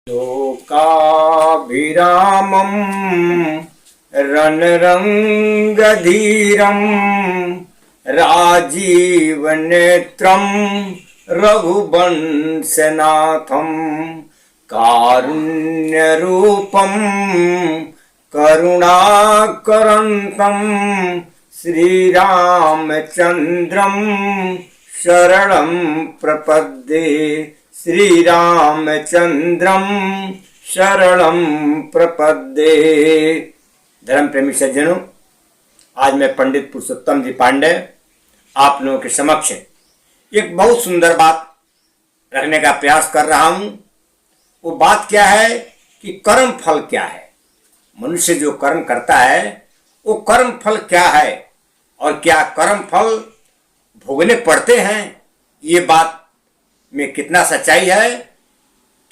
लोकाभिरामं रणरङ्गधीरं राजीवनेत्रं रघुवंशनाथं कारुण्यरूपं करुणाकरन्तं श्रीरामचन्द्रं शरणं प्रपद्ये श्रीरामचन्द्रं शरणं प्रपद्ये। धर्म प्रेमी सज्जनों, आज मैं पंडित पुरुषोत्तम जी पांडे आप लोगों के समक्ष एक बहुत सुंदर बात रखने का प्रयास कर रहा हूं। वो बात क्या है कि कर्म फल क्या है। मनुष्य जो कर्म करता है वो कर्म फल क्या है और क्या कर्म फल भोगने पड़ते हैं। ये बात में कितना सच्चाई है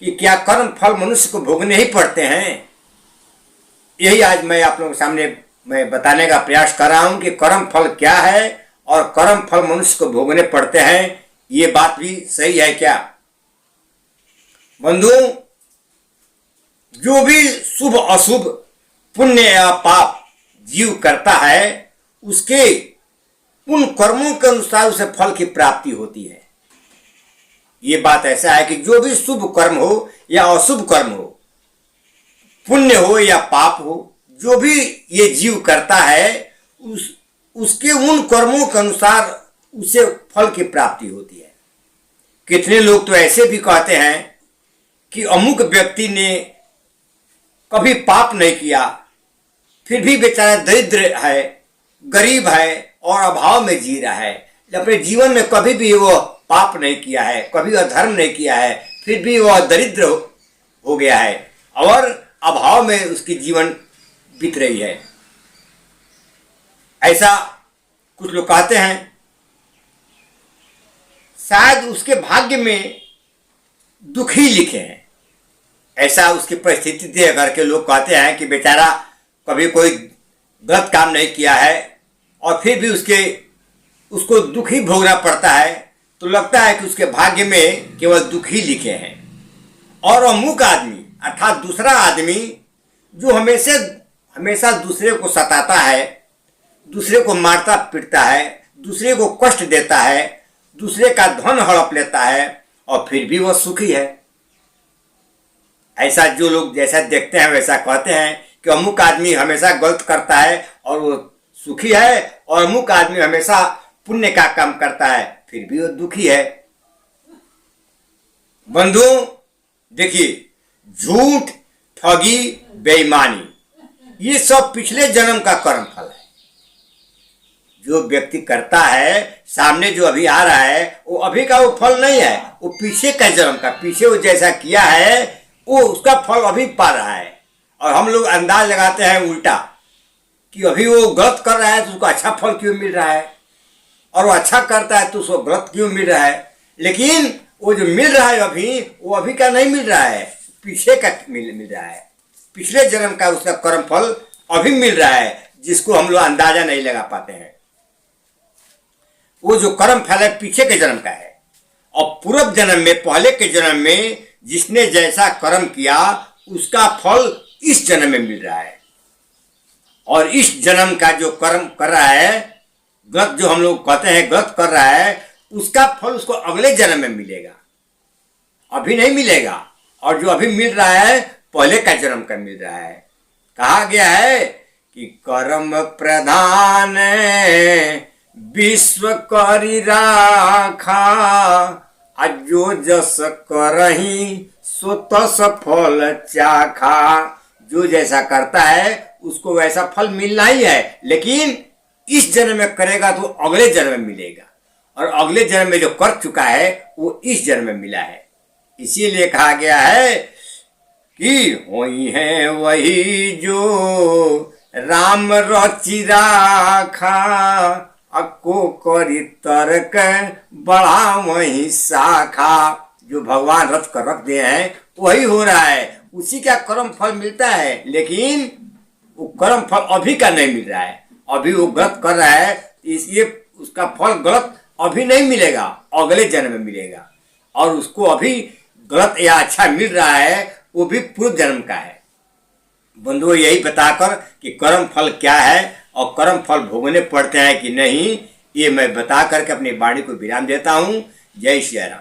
कि क्या कर्म फल मनुष्य को भोगने ही पड़ते हैं। यही आज मैं आप लोगों के सामने मैं बताने का प्रयास कर रहा हूं कि कर्म फल क्या है और कर्म फल मनुष्य को भोगने पड़ते हैं। ये बात भी सही है क्या। बंधुओं, जो भी शुभ अशुभ पुण्य या पाप जीव करता है उसके उन कर्मों के अनुसार उसे फल की प्राप्ति होती है। ये बात ऐसा है कि जो भी शुभ कर्म हो या अशुभ कर्म हो, पुण्य हो या पाप हो, जो भी ये जीव करता है उसके उन कर्मों के अनुसार उसे फल की प्राप्ति होती है। कितने लोग तो ऐसे भी कहते हैं कि अमुक व्यक्ति ने कभी पाप नहीं किया, फिर भी बेचारा दरिद्र है, गरीब है और अभाव में जी रहा है। अपने जीवन में कभी भी वो पाप नहीं किया है, कभी अधर्म नहीं किया है, फिर भी वह दरिद्र हो गया है और अभाव में उसकी जीवन बीत रही है। ऐसा कुछ लोग कहते हैं। शायद उसके भाग्य में दुख ही लिखे हैं। ऐसा उसकी परिस्थिति देख करके लोग कहते हैं कि बेचारा कभी कोई गलत काम नहीं किया है और फिर भी उसको दुख ही भोगना पड़ता है, तो लगता है कि उसके भाग्य में केवल दुख ही लिखे हैं। और अमुक आदमी अर्थात दूसरा आदमी जो हमेशा दूसरे को सताता है, दूसरे को मारता पीटता है, दूसरे को कष्ट देता है, दूसरे का धन हड़प लेता है और फिर भी वह सुखी है। ऐसा जो लोग जैसा देखते हैं वैसा कहते हैं कि अमुक आदमी हमेशा गलत करता है और वो सुखी है, और अमुक आदमी हमेशा पुण्य का काम करता है फिर भी वो दुखी है। बंधुओं देखिए, झूठ, ठगी, बेईमानी ये सब पिछले जन्म का कर्म फल है। जो व्यक्ति करता है, सामने जो अभी आ रहा है वो अभी का वो फल नहीं है, वो पीछे का जन्म का, पीछे वो जैसा किया है वो उसका फल अभी पा रहा है। और हम लोग अंदाज लगाते हैं उल्टा कि अभी वो गलत कर रहा है तो उसको अच्छा फल क्यों मिल रहा है, और वो अच्छा करता है तो उसको गलत क्यों मिल रहा है। लेकिन वो जो मिल रहा है अभी, वो अभी का नहीं मिल रहा है, पीछे का मिल रहा है। पिछले जन्म का उसका कर्म फल अभी मिल रहा है, जिसको हम लोग अंदाजा नहीं लगा पाते हैं। वो जो कर्म फल है पीछे के जन्म का है, और पूर्व जन्म में, पहले के जन्म में जिसने जैसा कर्म किया उसका फल इस जन्म में मिल रहा है। और इस जन्म का जो कर्म कर रहा है, गलत जो हम लोग कहते हैं गलत कर रहा है, उसका फल उसको अगले जन्म में मिलेगा, अभी नहीं मिलेगा। और जो अभी मिल रहा है पहले का जन्म का मिल रहा है। कहा गया है कि कर्म प्रधान विश्व करी राखा, जो जस करही सो तस फल चाखा। जो जैसा करता है उसको वैसा फल मिलना ही है, लेकिन इस जन्म में करेगा तो अगले जन्म में मिलेगा, और अगले जन्म में जो कर चुका है वो इस जन्म में मिला है। इसीलिए कहा गया है कि होई है वही जो राम रचि राखा, अको करी तर्क बढ़ा वही शाखा। जो भगवान रच कर रख दिए हैं वही हो रहा है, उसी का कर्म फल मिलता है, लेकिन वो कर्म फल अभी का नहीं मिल रहा है। अभी वो गलत कर रहा है, इसलिए उसका फल गलत अभी नहीं मिलेगा, अगले जन्म में मिलेगा। और उसको अभी गलत या अच्छा मिल रहा है, वो भी पूर्व जन्म का है। बंधुओं, यही बताकर कि कर्म फल क्या है और कर्म फल भोगने पड़ते हैं कि नहीं, ये मैं बता करके अपनी वाणी को विराम देता हूँ। जय श्री राम।